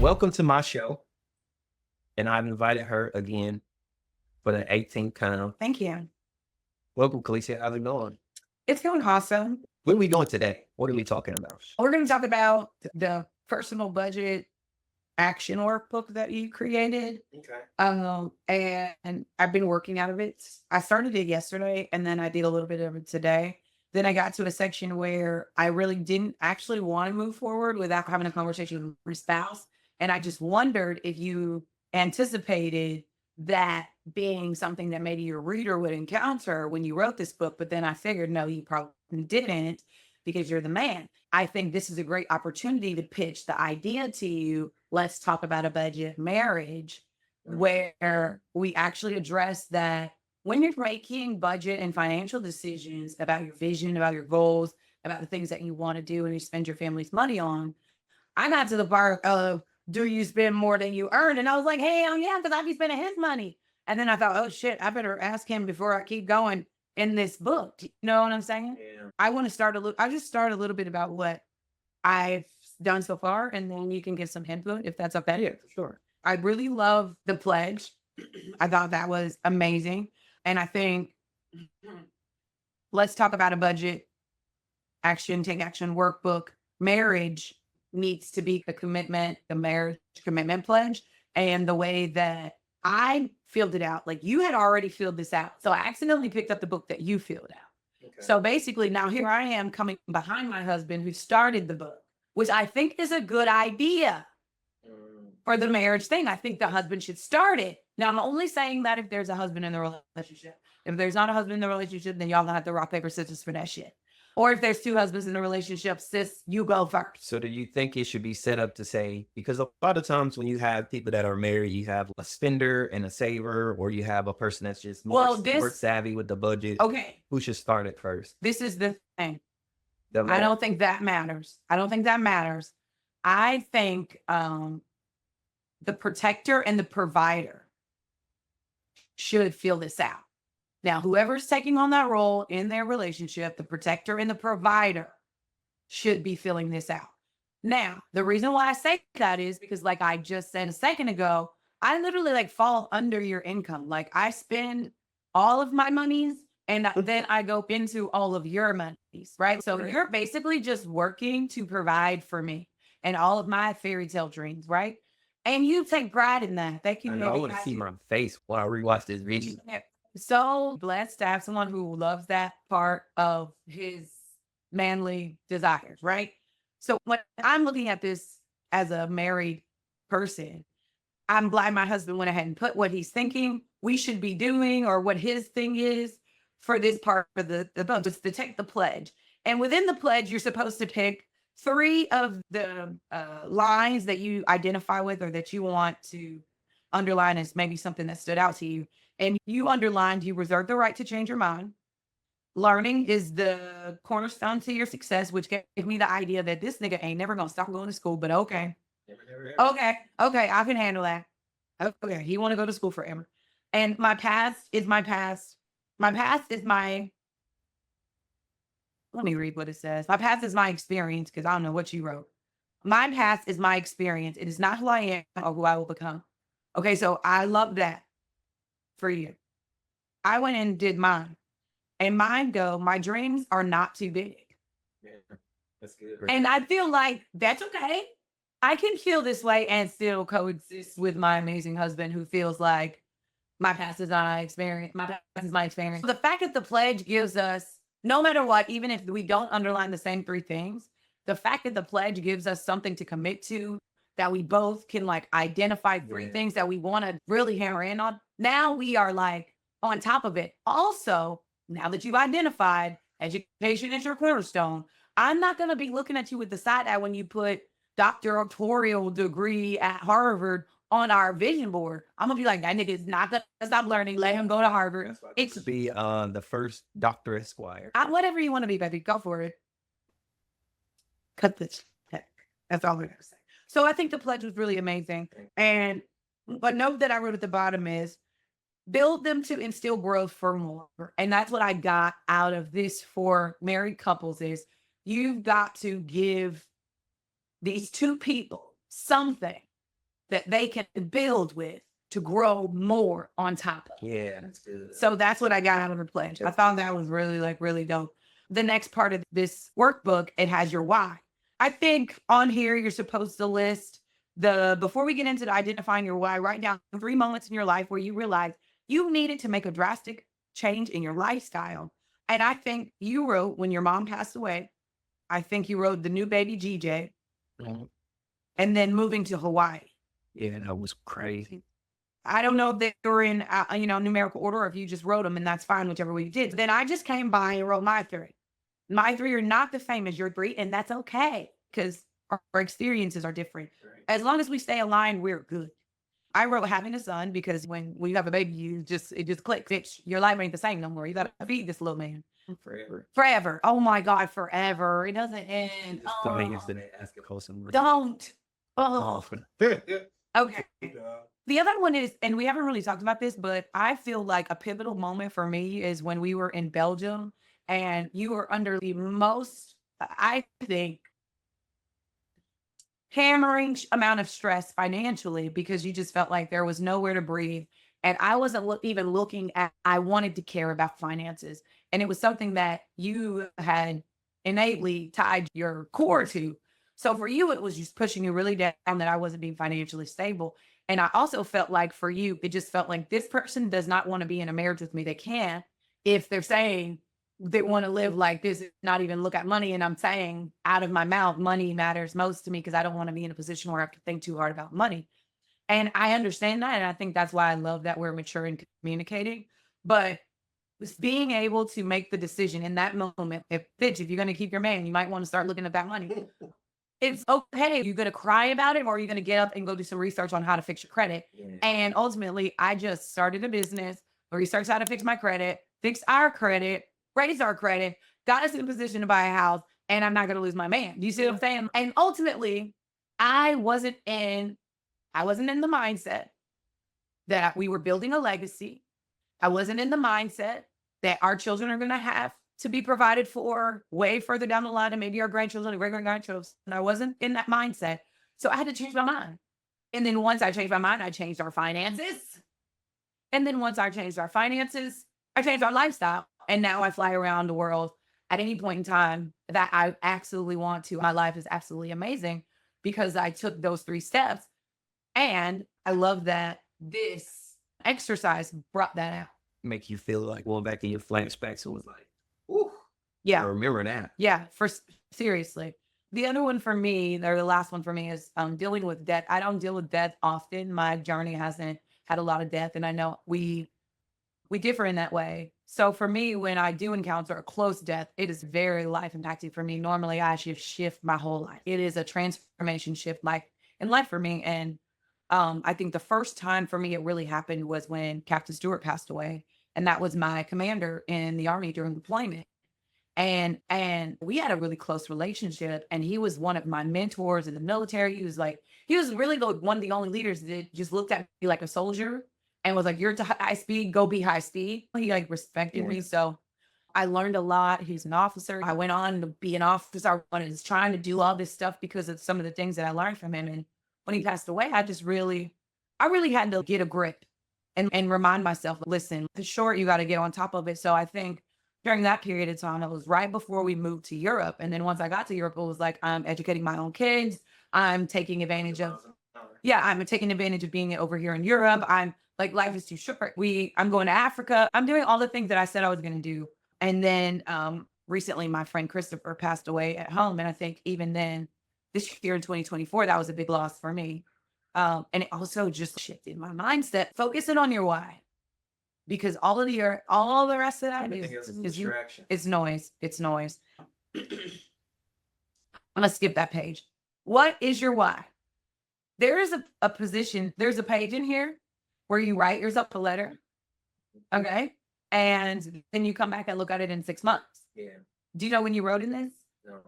Welcome to my show. And I've invited her again for the 18th time. Thank you. Welcome, Kalecia. How's it going? It's going awesome. What are we doing today? What are we talking about? We're going to talk about the personal budget action workbook that you created. Okay. And I've been working out of it. I started it yesterday and then I did a little bit of it today. Then I got to a section where I really didn't actually want to move forward without having a conversation with my spouse. And I just wondered if you anticipated that being something that maybe your reader would encounter when you wrote this book. But then I figured, no, you probably didn't because you're the man. I think this is a great opportunity to pitch the idea to you. Let's talk about a budget marriage where we actually address that when you're making budget and financial decisions about your vision, about your goals, about the things that you want to do and you spend your family's money on. I got to the part of, do you spend more than you earn? And I was like, hell yeah, because I be spending his money. And then I thought, oh shit, I better ask him before I keep going in this book. You know what I'm saying? Yeah. I want to start I just start a little bit about what I've done so far, and then you can get some input if that's okay. Yeah, for sure. I really love the pledge. I thought that was amazing. And I think let's talk about a budget take action workbook. Marriage needs to be a commitment, the marriage commitment pledge. And the way that I filled it out, like you had already filled this out. So I accidentally picked up the book that you filled out. Okay. So basically now here I am coming behind my husband who started the book, which I think is a good idea for the marriage thing. I think the husband should start it. Now, I'm only saying that if there's a husband in the relationship. If there's not a husband in the relationship, then y'all gonna have to rock, paper, scissors for that shit. Or if there's two husbands in the relationship, sis, you go first. So do you think it should be set up to say, because a lot of times when you have people that are married, you have a spender and a saver, or you have a person that's just more savvy with the budget. Okay. Who should start it first? This is the thing. I don't think that matters. I don't think that matters. I think the protector and the provider should fill this out. Now, whoever's taking on that role in their relationship, the protector and the provider should be filling this out. Now, the reason why I say that is because, like I just said a second ago, I literally like fall under your income. Like I spend all of my monies and then I go into all of your monies, right? So you're basically just working to provide for me and all of my fairy tale dreams, right? And you take pride in that. Thank you. I want to see my face while I rewatch this video. So blessed to have someone who loves that part of his manly desires, right? So when I'm looking at this as a married person, I'm glad my husband went ahead and put what he's thinking we should be doing or what his thing is for this part for the book. It's to take the pledge. And within the pledge, you're supposed to pick 3 of the lines that you identify with or that you want to underline as maybe something that stood out to you. And you underlined, you reserve the right to change your mind. Learning is the cornerstone to your success, which gave me the idea that this nigga ain't never gonna stop going to school, but okay. Okay, I can handle that. Okay, he want to go to school forever. And my past is my past. My past is my, let me read what it says. My past is my experience, because I don't know what you wrote. My past is my experience. It is not who I am or who I will become. Okay, so I love that for you. I went and did mine. And mine go, my dreams are not too big. Yeah, that's good. And I feel like that's okay. I can feel this way and still coexist with my amazing husband who feels like my past is my experience. My past is my experience. The fact that the pledge gives us, no matter what, even if we don't underline the same 3 things, the fact that the pledge gives us something to commit to that we both can like identify 3 things that we want to really hammer in on. Now we are like on top of it. Also, now that you've identified education is your cornerstone, I'm not going to be looking at you with the side eye when you put doctoral degree at Harvard on our vision board. I'm going to be like, that nigga is not going to stop learning. Let him go to Harvard. It's to be the first Dr. Esquire. Whatever you want to be, baby. Go for it. Cut this check. That's all I'm going to say. So I think the pledge was really amazing. But note that I wrote at the bottom is, build them to instill growth for more. And that's what I got out of this for married couples is you've got to give these 2 people something that they can build with to grow more on top of. Yeah, that's good. So that's what I got out of the pledge. I thought that was really, like, really dope. The next part of this workbook, it has your why. I think on here, you're supposed to list before we get into the identifying your why, write down 3 moments in your life where you realized you needed to make a drastic change in your lifestyle. And I think you wrote when your mom passed away, I think you wrote the new baby GJ, Mhm. and then moving to Hawaii. Yeah, that was crazy. I don't know if they were in, numerical order or if you just wrote them, and that's fine, whichever way you did. Then I just came by and wrote my 3. My 3 are not the same as your 3, and that's okay because our experiences are different. Right. As long as we stay aligned, we're good. I wrote having a son because when you have a baby, it just clicks. Your life ain't the same no more. You gotta feed this little man. Forever. Forever. Oh my God, forever. It doesn't end. Just call me yesterday, ask if Colson was Don't. Oh, off. okay. The other one is, and we haven't really talked about this, but I feel like a pivotal moment for me is when we were in Belgium and you were under the most, I think, hammering amount of stress financially because you just felt like there was nowhere to breathe. And I wasn't even looking at, I wanted to care about finances. And it was something that you had innately tied your core to. So for you, it was just pushing you really down that I wasn't being financially stable. And I also felt like for you, it just felt like this person does not want to be in a marriage with me. They can if they're saying they want to live like this, not even look at money. And I'm saying out of my mouth, money matters most to me because I don't want to be in a position where I have to think too hard about money. And I understand that. And I think that's why I love that we're mature and communicating. But was being able to make the decision in that moment, if you're going to keep your man, you might want to start looking at that money. It's okay. You're going to cry about it, or you're going to get up and go do some research on how to fix your credit. Yeah. And ultimately, I just started a business, researched how to fix my credit, fix our credit, raise our credit, got us in a position to buy a house, and I'm not going to lose my man. Do you see what I'm saying? And ultimately, I wasn't in the mindset that we were building a legacy. I wasn't in the mindset that our children are going to have to be provided for way further down the line, and maybe our grandchildren and great-grandchildren. And I wasn't in that mindset. So I had to change my mind. And then once I changed my mind, I changed our finances. And then once I changed our finances, I changed our lifestyle. And now I fly around the world at any point in time that I absolutely want to. My life is absolutely amazing because I took those 3 steps. And I love that this exercise brought that out. Make you feel like going back in your flashbacks. It was like, ooh, yeah, I remember that. Yeah, seriously. The other one for me, or the last one for me, is dealing with death. I don't deal with death often. My journey hasn't had a lot of death, and I know we differ in that way. So for me, when I do encounter a close death, it is very life impacting for me. Normally, I shift my whole life. It is a transformation shift, like in life for me. And I think the first time for me it really happened was when Captain Stewart passed away, and that was my commander in the Army during deployment. And we had a really close relationship, and he was one of my mentors in the military. He was really one of the only leaders that just looked at me like a soldier and was like, "You're to high speed, go be high speed." He like respected me. So I learned a lot. He's an officer. I went on to be an officer. I was trying to do all this stuff because of some of the things that I learned from him. And when he passed away, I really had to get a grip and remind myself, listen, it's short, you got to get on top of it. So I think during that period of time, it was right before we moved to Europe. And then once I got to Europe, it was like, I'm educating my own kids. I'm taking advantage of being over here in Europe. I'm like, life is too short. I'm going to Africa. I'm doing all the things that I said I was going to do. And then recently, my friend Christopher passed away at home. And I think even then, this year in 2024, that was a big loss for me. And it also just shifted my mindset, focusing on your why. Because all the rest of that is noise. It's noise. I'm going to skip that page. What is your why? There is a position, there's a page in here where you write yourself a letter. Okay. And then you come back and look at it in 6 months. Yeah. Do you know when you wrote in this? No.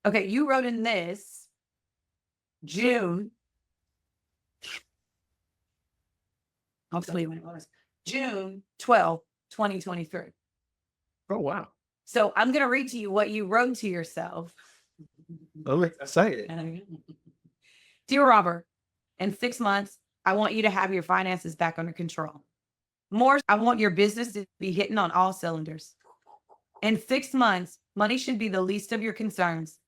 Okay. You wrote in this June. I'll tell you when it was. June 12th, 2023. Oh, wow. So I'm going to read to you what you wrote to yourself. I'm excited. Dear Robert, In 6 months, I want you to have your finances back under control. More, I want your business to be hitting on all cylinders. In 6 months, money should be the least of your concerns.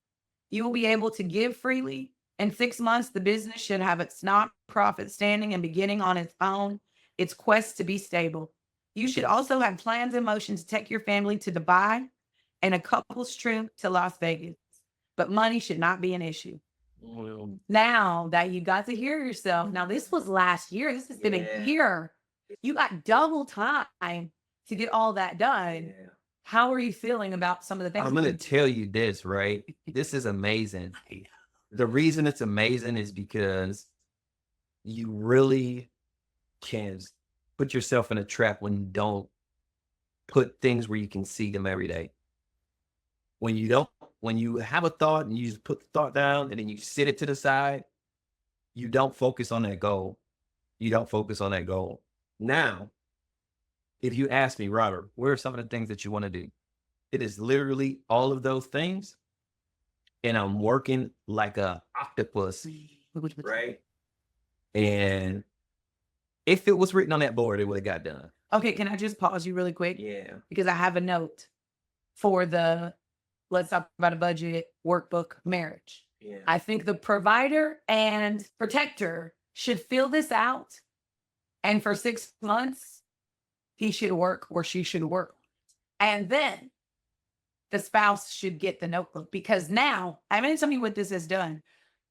You will be able to give freely. In 6 months, the business should have its nonprofit standing and beginning on its own, its quest to be stable. You should also have plans and motions to take your family to Dubai and a couple's trip to Las Vegas. But money should not be an issue. Well, Now that you got to hear yourself, now this was last year. This has been a year. You got double time to get all that done. yeah. How are you feeling about some of the things? I'm gonna tell you this, right? This is amazing. The reason it's amazing is because you really can put yourself in a trap when you don't put things where you can see them every day. When you don't, when you have a thought and you just put the thought down and then you sit it to the side, you don't focus on that goal. You don't focus on that goal. Now, if you ask me, Robert, what are some of the things that you want to do? It is literally all of those things. And I'm working like a octopus, right? And if it was written on that board, it would have got done. Okay, can I just pause you really quick? Yeah. Because I have a note for the let's talk about a budget workbook marriage. Yeah. I think the provider and protector should fill this out. And for 6 months, he should work or she should work. And then the spouse should get the notebook because now, I mean, tell me what this has done.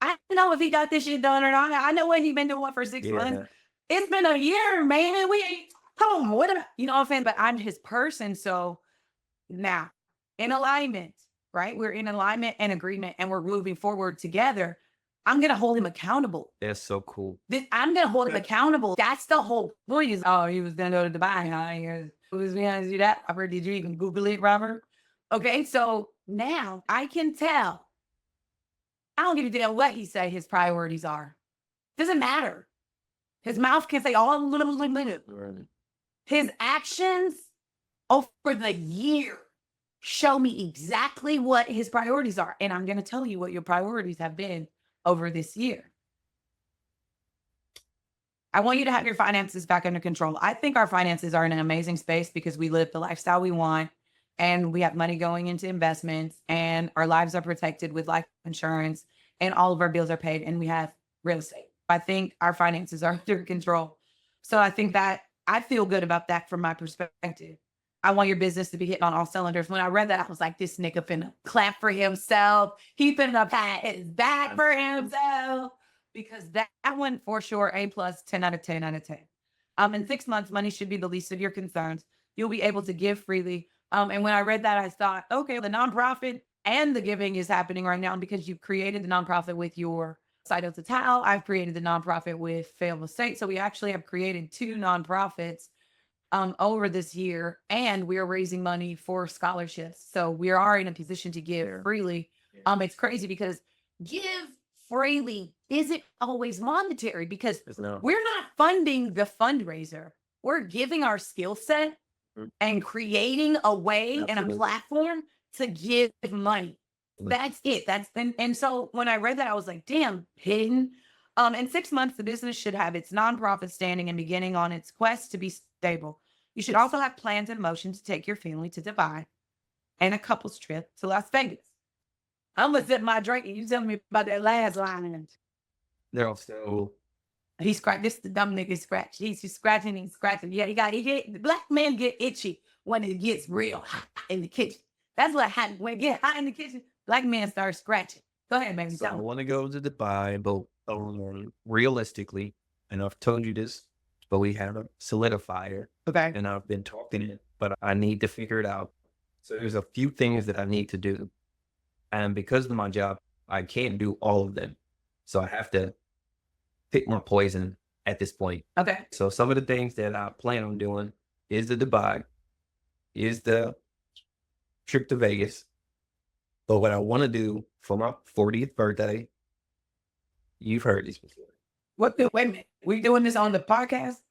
I don't know if he got this shit done or not. I know what he's been doing for 6 months. It's been a year, man. We ain't, come on, what about, you know what I'm saying? But I'm his person. So now, in alignment, right? We're in alignment and agreement and we're moving forward together. I'm going to hold him accountable. That's so cool. I'm going to hold him accountable. That's the whole point is, oh, he was going to go to Dubai. Huh? Who was going to do that? I heard, did you even Google it, Robert? Okay, so now I can tell. I don't give a damn what he say his priorities are. Doesn't matter. His mouth can say all little. His actions over the year show me exactly what his priorities are. And I'm going to tell you what your priorities have been over this year. I want you to have your finances back under control. I think our finances are in an amazing space because we live the lifestyle we want and we have money going into investments and our lives are protected with life insurance and all of our bills are paid and we have real estate. I think our finances are under control. So I think that I feel good about that from my perspective. I want your business to be hitting on all cylinders. When I read that, I was like, this nigga finna clap for himself. He finna pat his back for himself. Because that one for sure, A+, 10 out of 10 out of 10. In 6 months, money should be the least of your concerns. You'll be able to give freely. And when I read that, I thought, okay, the nonprofit and the giving is happening right now because you've created the nonprofit with your side of the towel. I've created the nonprofit with Fayetteville State. So we actually have created 2 nonprofits over this year, and we are raising money for scholarships. So we are in a position to give freely. It's crazy because give freely isn't always monetary because we're not funding the fundraiser. We're giving our skill set and creating a way and a platform to give money. That's it. And so when I read that, I was like, damn, hidden. In 6 months, the business should have its nonprofit standing and beginning on its quest to be stable. You should also have plans and motions to take your family to Dubai and a couple's trip to Las Vegas. I'm gonna sip my drink and you tell me about that last line. They're also he scratched. This is the dumb nigga scratch. He's just scratching and scratching. Yeah, the black men get itchy when it gets real hot in the kitchen. That's what happens when it gets hot in the kitchen. Black men start scratching. Go ahead, baby. So I want to go to Dubai, but realistically, and I've told you this, but we have a solidifier. Okay. And I've been talking it, but I need to figure it out. So there's a few things that I need to do. And because of my job, I can't do all of them. So I have to pick my poison at this point. Okay. So some of the things that I plan on doing is the Dubai, is the trip to Vegas. But what I want to do for my 40th birthday, you've heard this before. Wait a minute. We doing this on the podcast?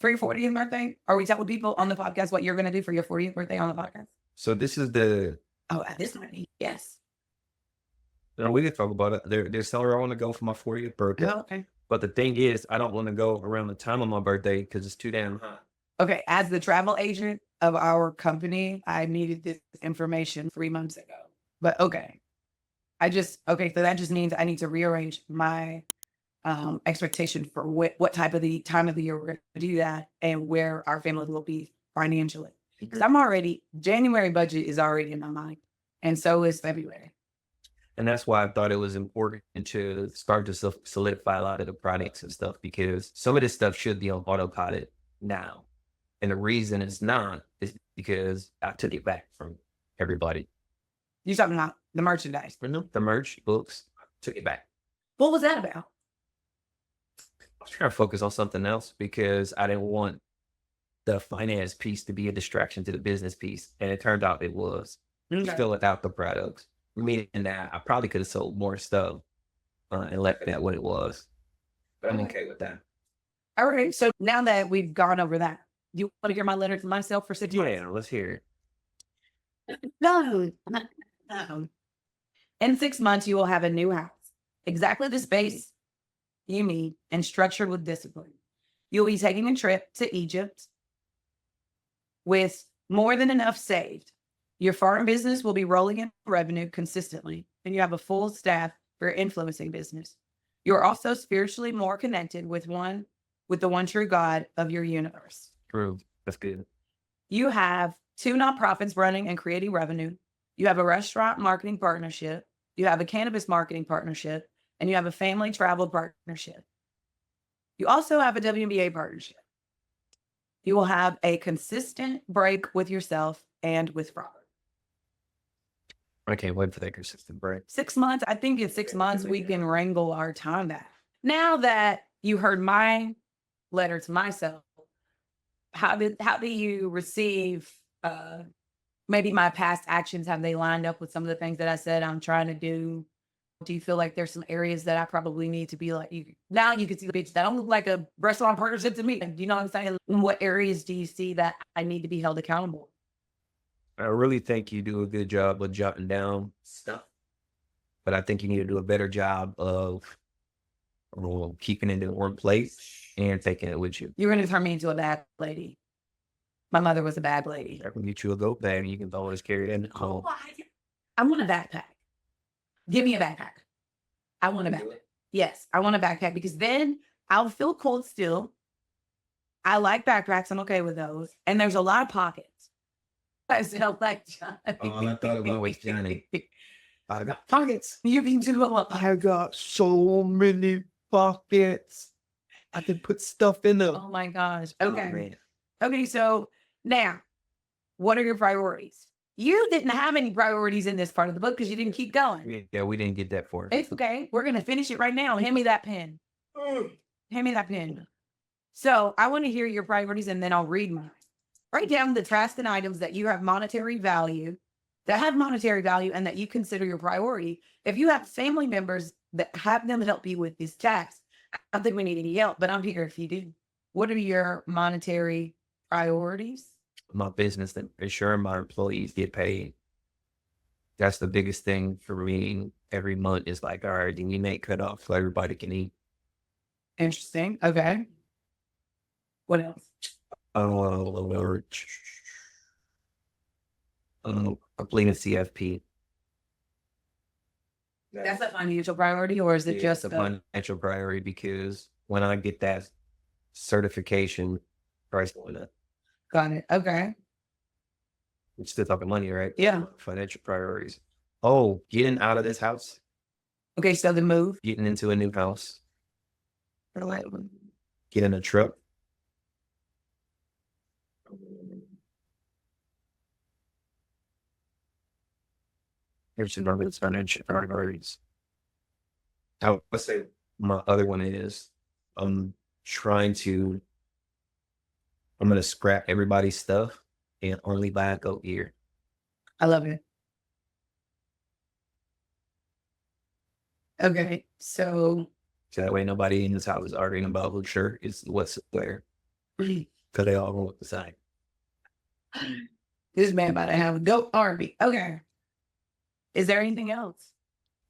For your 40th birthday? Are we telling people on the podcast what you're going to do for your 40th birthday on the podcast? So this is the... Oh, this might be, yes. And we can talk about it. There's somewhere I want to go for my 40th birthday. Oh, okay. But the thing is, I don't want to go around the time of my birthday because it's too damn hot. Okay. As the travel agent of our company, I needed this information 3 months ago. But okay. Okay, so that just means I need to rearrange my expectation for what type of the time of the year we're going to do that and where our family will be financially. Because I'm already January budget is already in my mind, and so is February. And that's why I thought it was important to start to solidify a lot of the products and stuff, because some of this stuff should be on autopilot now. And the reason it's not is because I took it back from everybody. You talking about the merchandise? The merch, books, took it back. What was that about? I was trying to focus on something else because I didn't want the finance piece to be a distraction to the business piece. And it turned out it was. Okay. Still without the products. Meaning that I probably could have sold more stuff and left that what it was. But I'm okay with that. All right. So now that we've gone over that, you want to hear my letter to myself for 6 months? Yeah, let's hear it. No. In 6 months, you will have a new house, exactly the space you need and structured with discipline. You'll be taking a trip to Egypt with more than enough saved. Your farm business will be rolling in revenue consistently, and you have a full staff for your influencing business. You're also spiritually more connected with the one true God of your universe. True. That's good. You have 2 nonprofits running and creating revenue. You have a restaurant marketing partnership. You have a cannabis marketing partnership, and you have a family travel partnership. You also have a WNBA partnership. You will have a consistent break with yourself and with Robert. I can't wait for that consistent break. 6 months. I think in 6 months we can wrangle our time back. Now that you heard my letter to myself, how do you receive maybe my past actions? Have they lined up with some of the things that I said I'm trying to do? Do you feel like there's some areas that I probably need to be like you? Now you can see the bitch that don't look like a restaurant partnership to me. Do you know what I'm saying? In what areas do you see that I need to be held accountable? I really think you do a good job of jotting down stuff, but I think you need to do a better job of keeping it in one place and taking it with you. You're going to turn me into a bad lady. My mother was a bad lady. I can get you a GO.A.T bag and you can always carry it in home. I want a backpack. Give me a backpack. I want a backpack. Yes, I want a backpack because then I'll feel cold still. I like backpacks. I'm okay with those. And there's a lot of pockets. I sound like Johnny. Oh, I thought it was always Johnny. I got pockets. You can do a lot. I got so many pockets. I can put stuff in them. Oh my gosh. Oh, Okay. man. Okay. So now, what are your priorities? You didn't have any priorities in this part of the book because you didn't keep going. Yeah, we didn't get that far. It's okay. We're going to finish it right now. Hand me that pen. Hand me that pen. So I want to hear your priorities and then I'll read mine. Write down the tasks and items that you have monetary value, and that you consider your priority. If you have family members that have them help you with these tasks, I don't think we need any help, but I'm here if you do. What are your monetary priorities? My business and ensuring my employees get paid. That's the biggest thing for me every month is like, all right, do we make cutoffs so everybody can eat? Interesting. Okay. What else? Completing CFP. That's a financial priority, or is it just a financial priority? Because when I get that certification, price going up. Got it. Okay. We're still talking money, right? Yeah. Financial priorities. Oh, getting out of this house. Okay, so the move. Getting into a new house. Getting a truck. Here's some other financial priorities. Let's say my other one is I'm going to scrap everybody's stuff and only buy a GO.A.T gear. I love it. Okay, so that way nobody in this house is arguing about whose shirt is what's where. Because they all look the same. This man about to have a GO.A.T army. Okay. Is there anything else?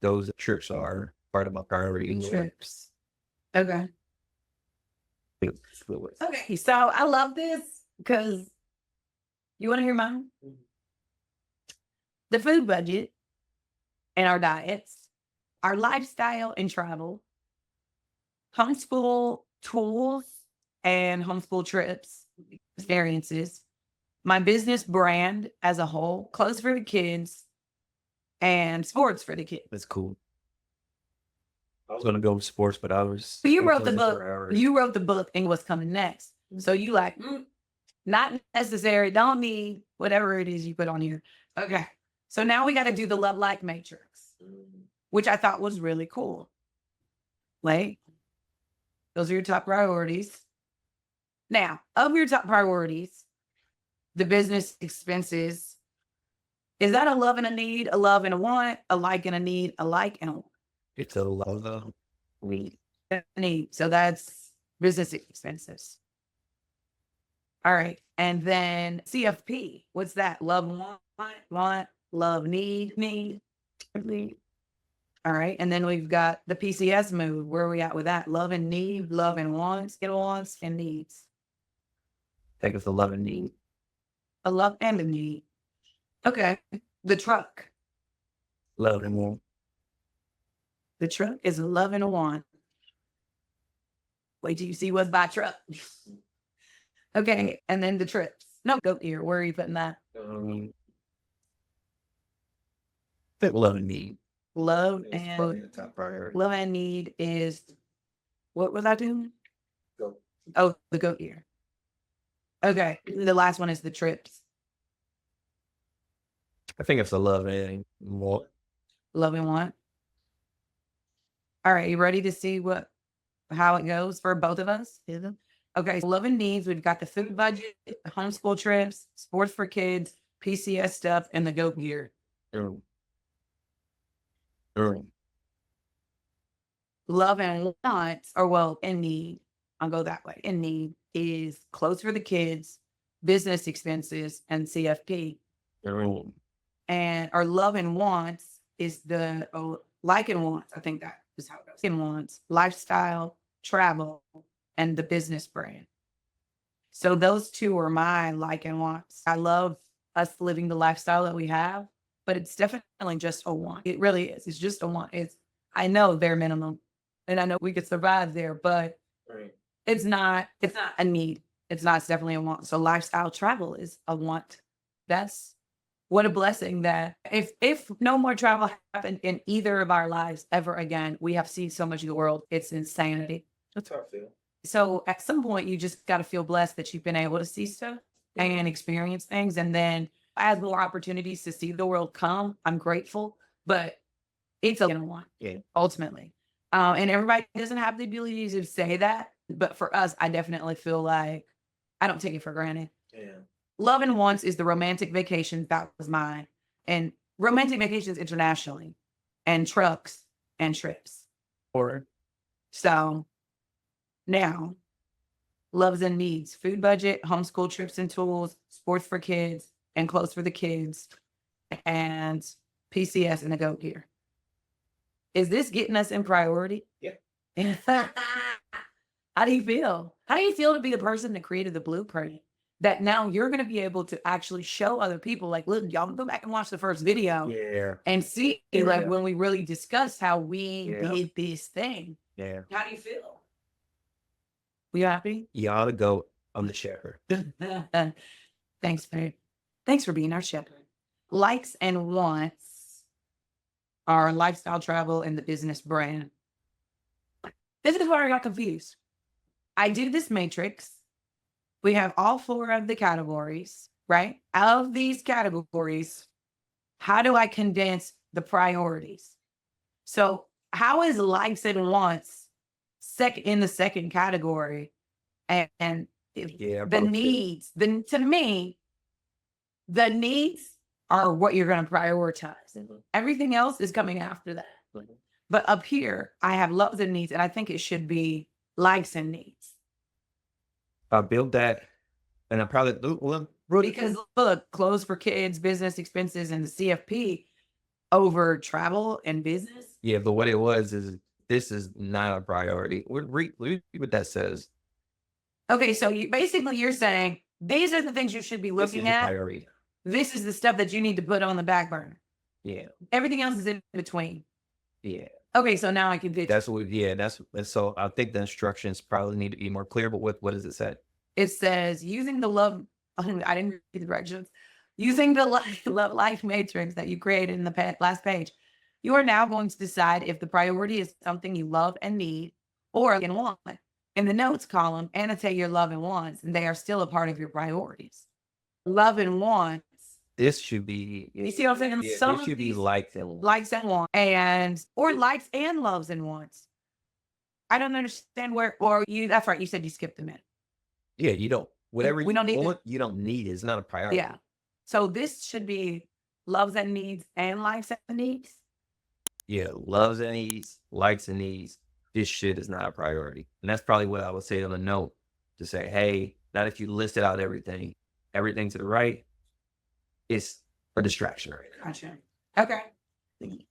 those trips are part of my priority. Trips. Okay. Okay. So I love this because you want to hear mine? The food budget and our diets, our lifestyle and travel, homeschool tools and homeschool trips, experiences, my business brand as a whole, clothes for the kids, and sports for the kids. That's cool. I was gonna go with sports, but I was. So you wrote the book. You wrote the book and what's coming next. So you like, not necessary, don't need, whatever it is you put on here. Okay. So now we got to do the love like matrix, which I thought was really cool. Like, those are your top priorities. Now, of your top priorities, the business expenses, is that a love and a need, a love and a want, a like and a need, a like and a want? It's a love though. Need. So that's business expenses. All right. And then CFP, what's that? Love, want, love, need. All right. And then we've got the PCS mood. Where are we at with that? Love and need, love and wants, and needs. I think it's a love and need. A love and a need. Okay. The truck. Love and want. The truck is a love and a want. Wait till you see what's by truck. Okay. And then the trips. No, go here. Where are you putting that? I think love and need. Love and Top priority. love and need is, what was I doing? Goat. Oh, the goat year. Okay. The last one is the trips. I think it's a love and want. Love and want. All right. You ready to see how it goes for both of us? Okay. So love and needs. We've got the food budget, homeschool trips, sports for kids, PCS stuff, and the goat gear. Love and wants, or well, and need. I'll go that way. And need is clothes for the kids, business expenses, and CFP. And our love and wants is the like and wants. I think that is how it goes. And wants, lifestyle, travel, and the business brand. So those two are my like and wants. I love us living the lifestyle that we have, but it's definitely just a want. It really is. It's just a want. I know bare minimum, and I know we could survive there, but it's not a need. It's definitely a want. So lifestyle travel is a want. That's what a blessing that if no more travel happened in either of our lives ever again, we have seen so much of the world. It's insanity. That's how I feel. So at some point you just got to feel blessed that you've been able to see stuff and experience things. And then as more opportunities to see the world come, I'm grateful, but it's a want, ultimately. And everybody doesn't have the ability to say that. But for us, I definitely feel like I don't take it for granted. Yeah. Love and wants is the romantic vacation. That was mine. And romantic vacations internationally, and trucks and trips. So now, loves and needs, food budget, homeschool trips and tools, sports for kids, and clothes for the kids, and PCS and the goat gear. Is this getting us in priority? Yeah. How do you feel? How do you feel to be the person that created the blueprint? That now you're going to be able to actually show other people, like, look, y'all go back and watch the first video and see like when we really discussed how we did this thing. Yeah. How do you feel? You happy? You ought to go on the shepherd. Thanks, babe. Thanks for being our shepherd. Likes and wants are lifestyle, travel, and the business brand. This is where I got confused. I did this matrix. We have all 4 of the categories, right? Out of these categories, how do I condense the priorities? So how is likes and wants in the second category? And the needs, to me, the needs are what you're going to prioritize. Everything else is coming after that. But up here, I have loves and needs, and I think it should be likes and needs. I build that, and I probably because look, clothes for kids, business expenses, and the CFP. over travel and business. Yeah, but what it was is this is not a priority. Read what that says. Okay, so you're saying these are the things you should be This is looking a at. priority. This is the stuff that you need to put on the back burner. Yeah, Everything else is in between. yeah. Okay, so now I can get That's what. Yeah, that's and so. I think the instructions probably need to be more clear. But what does it say? it says using the love. I didn't read the directions. Using the love life matrix that you created in the last page, you are now going to decide if the priority is something you love and need or can want. In the notes column, annotate your love and wants, and they are still a part of your priorities. Love and wants. This should be. You see what I'm saying? Yeah, Some this of should be these liked and likes and wants, and or likes and loves and wants. I don't understand where, or you. That's right. You said you skipped a minute. yeah. You don't whatever We you don't need want. You don't need is not a priority. Yeah. So this should be loves and needs and likes and needs. Yeah, loves and needs, likes and needs. This shit is not a priority, and that's probably what I would say on the note to say, hey, not if you listed out everything to the right, it's a distraction right now. Gotcha. Okay.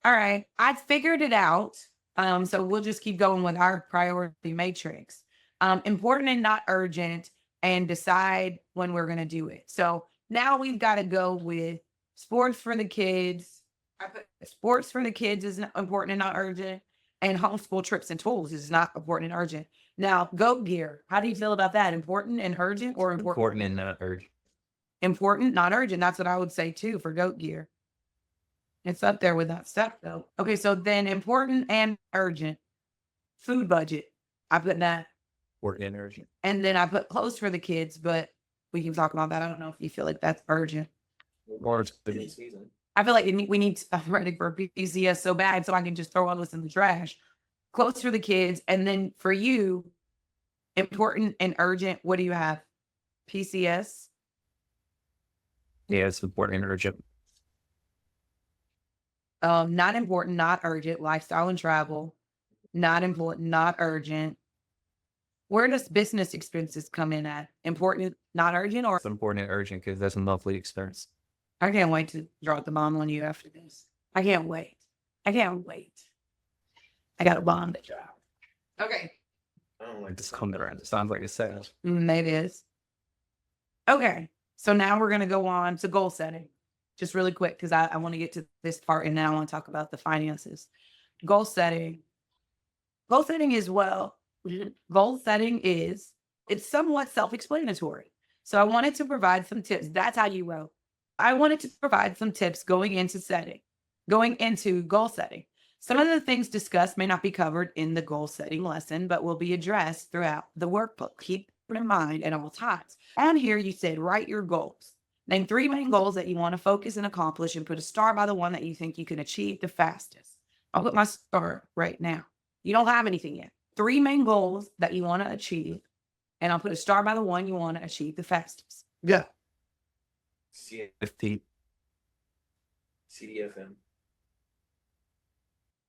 All right. I figured it out. So we'll just keep going with our priority matrix. Important and not urgent, and decide when we're gonna do it. So now we've got to go with sports for the kids. I put sports for the kids is not important and not urgent, and homeschool trips and tools is not important and urgent. Now, goat gear. How do you feel about that? Important and urgent, or important? Important and not urgent. Important, not urgent. That's what I would say too for goat gear. It's up there with that stuff though. Okay, so then important and urgent. Food budget. I put that. Important and urgent. And then I put clothes for the kids, but we can talk about that. I don't know if you feel like that's urgent. Or it's the season. I feel like we need I'm ready for PCS so bad, so I can just throw all this in the trash. Clothes for the kids. And then for you, important and urgent, what do you have? PCS? Yeah, it's important and urgent. Not important, not urgent, lifestyle and travel. Not important, not urgent. Where does business expenses come in at? Important, not urgent, or It's important and urgent because that's a monthly expense. I can't wait to drop the bomb on you after this. I can't wait. I can't wait. I got a bomb to drop. Okay. I don't like this coming around. It sounds like it's sad. It is. Okay. So now we're going to go on to goal setting. Just really quick, because I want to get to this part and then I want to talk about the finances. Goal setting. Goal setting is goal setting is, it's somewhat self-explanatory. So I wanted to provide some tips. That's how you wrote. I wanted to provide some tips going into goal setting. Some of the things discussed may not be covered in the goal setting lesson, but will be addressed throughout the workbook. Keep it in mind at all times. And here you said, write your goals. Name 3 main goals that you want to focus and accomplish, and put a star by the one that you think you can achieve the fastest. I'll put my star right now. You don't have anything yet. 3 main goals that you want to achieve, and I'll put a star by the one you want to achieve the fastest. Yeah. CFT. CDFM.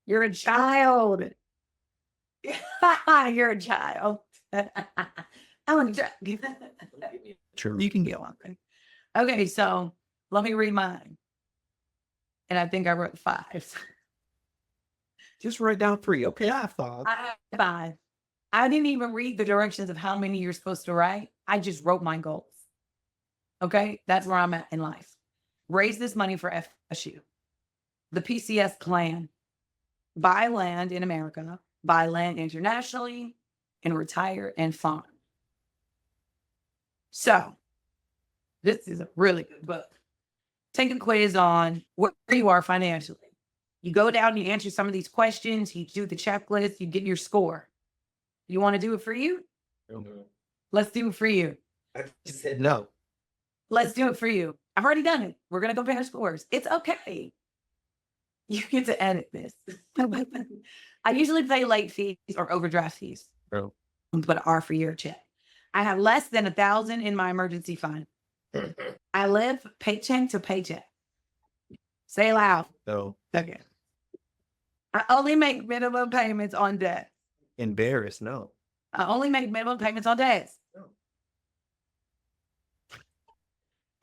You're a child. You're a child. I'm a child. True. You can get one. Okay, so let me read mine. And I think I wrote 5. Just write down 3. Okay, I thought. I have 5. I didn't even read the directions of how many you're supposed to write. I just wrote my goals. Okay, that's where I'm at in life. Raise this money for FSU. The PCS plan. Buy land in America, buy land internationally, and retire and farm. So, this is a really good book. Take a quiz on where you are financially. You go down, you answer some of these questions, you do the checklist, you get your score. You want to do it for you? No. Let's do it for you. I just said no. Let's do it for you. I've already done it. We're going to compare scores. It's okay. You get to edit this. I usually pay late fees or overdraft fees. Bro. But an R for your check. I have less than 1,000 in my emergency fund. I live paycheck to paycheck. Say it loud. No. Okay. I only make minimum payments on debt. Embarrassed, no. I only make minimum payments on debts. No.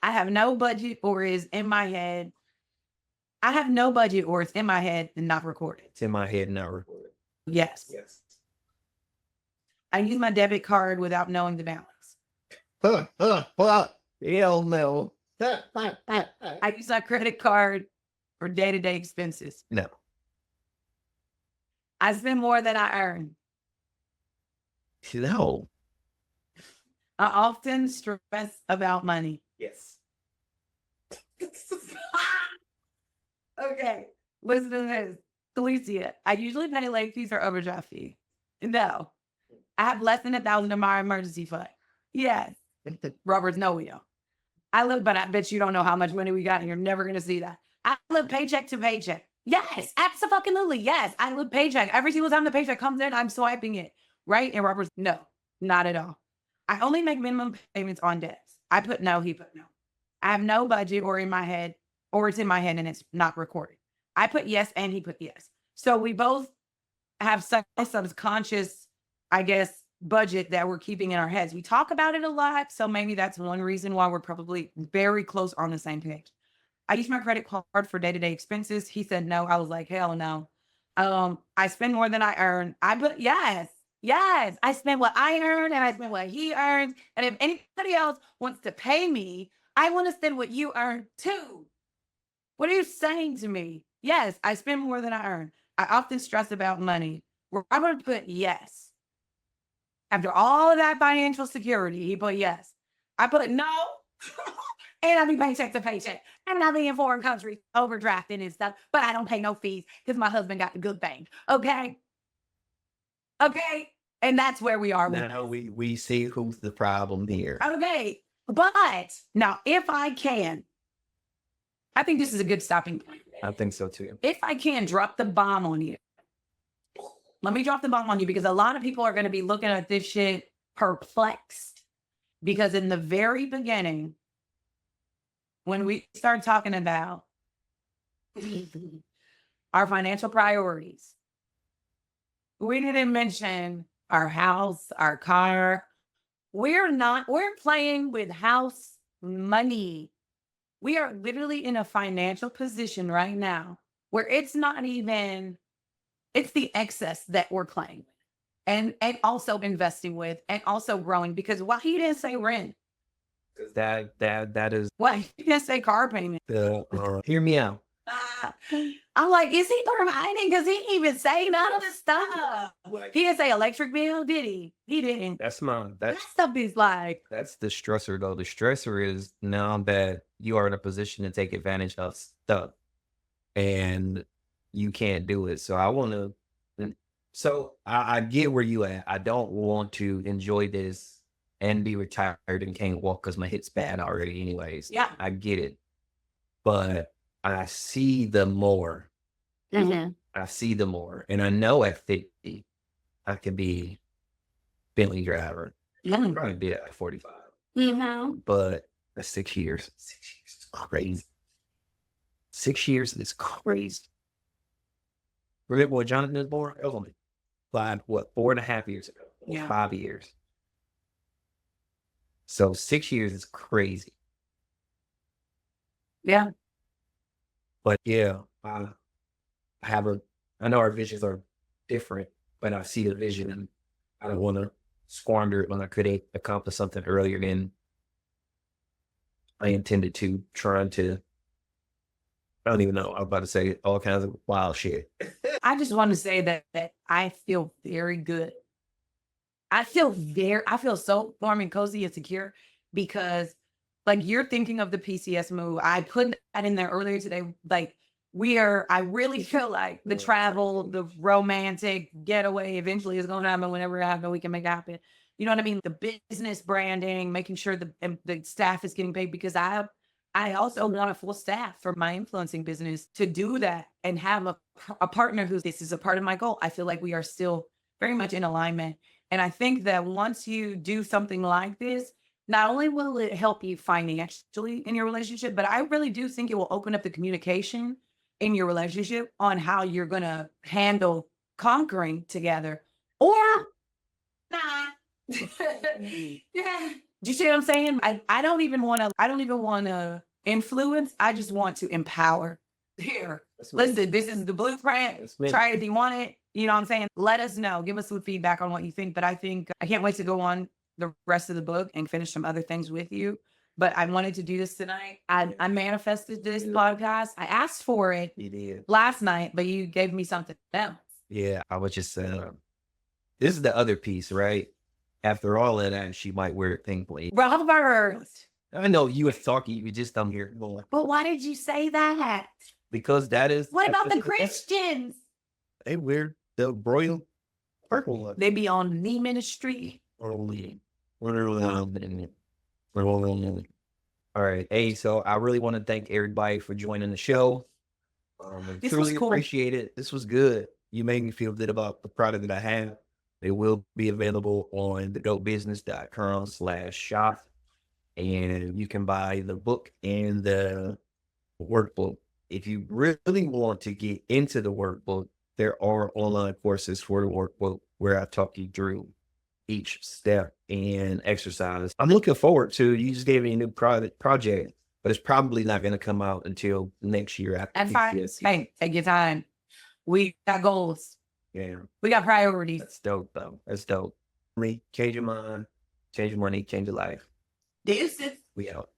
I have no budget or is in my head I have no budget, or it's in my head and not recorded. It's in my head, not recorded. Yes. Yes. I use my debit card without knowing the balance. Hell no. I use my credit card for day-to-day expenses. No. I spend more than I earn. No. I often stress about money. Yes. Okay, listen to this. Kalecia, I usually pay late fees or overdraft fee. No. I have less than 1,000 in my emergency fund. Yes. Roberts, no, we don't. I live, but I bet you don't know how much money we got, and you're never going to see that. I live paycheck to paycheck. Yes, absolutely. Yes, I live paycheck. Every single time the paycheck comes in, I'm swiping it. Right? And Robert's, no, not at all. I only make minimum payments on debts. I put no, he put no. I have no budget or in my head, or it's in my head and it's not recorded. I put yes and he put yes. So we both have some subconscious, I guess, budget that we're keeping in our heads. We talk about it a lot. So maybe that's one reason why we're probably very close on the same page. I use my credit card for day-to-day expenses. He said no. I was like, hell no. I spend more than I earn. I put yes. Yes. I spend what I earn and I spend what he earns. And if anybody else wants to pay me, I want to spend what you earn too. What are you saying to me? Yes, I spend more than I earn. I often stress about money. I'm going to put yes. After all of that financial security, he put yes. I put no. And I be paycheck to paycheck. And I be in foreign countries overdrafting and stuff, but I don't pay no fees because my husband got the good thing. Okay. Okay. And that's where we are. Now we see who's the problem here. Okay. But now, if I can, I think this is a good stopping point. I think so too. If I can drop the bomb on you, let me drop the bomb on you, because a lot of people are going to be looking at this shit perplexed. Because in the very beginning, when we start talking about our financial priorities, we didn't mention our house, our car. We're playing with house money. We are literally in a financial position right now where it's not even, it's the excess that we're playing with and also investing with and also growing. Because why he didn't say rent? Because that is Why he didn't say car payment? Hear me out. I'm like, is he providing? Because he didn't even say none of the stuff. He didn't say electric bill, did he? He didn't. That's mine. That stuff is like, that's the stressor though. The stressor is now that you are in a position to take advantage of stuff and you can't do it. So I get where you at. I don't want to enjoy this and be retired and can't walk because my hip's bad already anyways. Yeah. I get it. But I see the more. Mm-hmm. I see the more. And I know at 50, I could be Bentley driver. Mm-hmm. Probably be at 45. Mm-hmm. But that's 6 years. 6 years is crazy. 6 years is crazy. Remember when Jonathan was born? It was only 4.5 years ago? Yeah. 5 years. So 6 years is crazy. Yeah. But yeah, I know our visions are different, but I see the vision and I don't want to squander it when I could accomplish something earlier than I intended to, trying to, I don't even know. I was about to say all kinds of wild shit. I just want to say that I feel very good. I feel so warm and cozy and secure because, like, you're thinking of the PCS move. I put that in there earlier today. Like, I really feel like the travel, the romantic getaway eventually is going to happen. Whenever it happens, we can make it happen. You know what I mean? The business branding, making sure the staff is getting paid, because I also want a full staff for my influencing business to do that and have a partner this is a part of my goal. I feel like we are still very much in alignment. And I think that once you do something like this, not only will it help you financially in your relationship, but I really do think it will open up the communication in your relationship on how you're going to handle conquering together or not. Yeah. Do you see what I'm saying? I don't even want to influence. I just want to empower. Here, That's what- listen, this is the blueprint. That's what- Try it if you want it. You know what I'm saying? Let us know. Give us some feedback on what you think. But I think I can't wait to go on the rest of the book and finish some other things with you. But I wanted to do this tonight. I manifested this podcast. I asked for it You did. last night, but you gave me something else. Yeah, I was just saying. This is the other piece, right? After all of that, she might wear it pinkly. Robert, I know you was talking, you just don't hear it going. but why did you say that? Because that is. What about the Christians? They wear the royal purple one. They be on the ministry. Only. All right. Hey, so I really want to thank everybody for joining the show. I This was truly cool. appreciate it. This was good. You made me feel good about the product that I have. It will be available on thegoatbusiness.com/shop. And you can buy the book and the workbook. If you really want to get into the workbook, there are online courses for the workbook where I talk you through each step and exercise. I'm looking forward to, you just gave me a new project, but it's probably not going to come out until next year. After That's fine. PCSC. Hey, take your time. We got goals. Yeah, We got priorities. that's dope though. That's dope. Me, change your mind, change your money, change your life. Deuces. We out.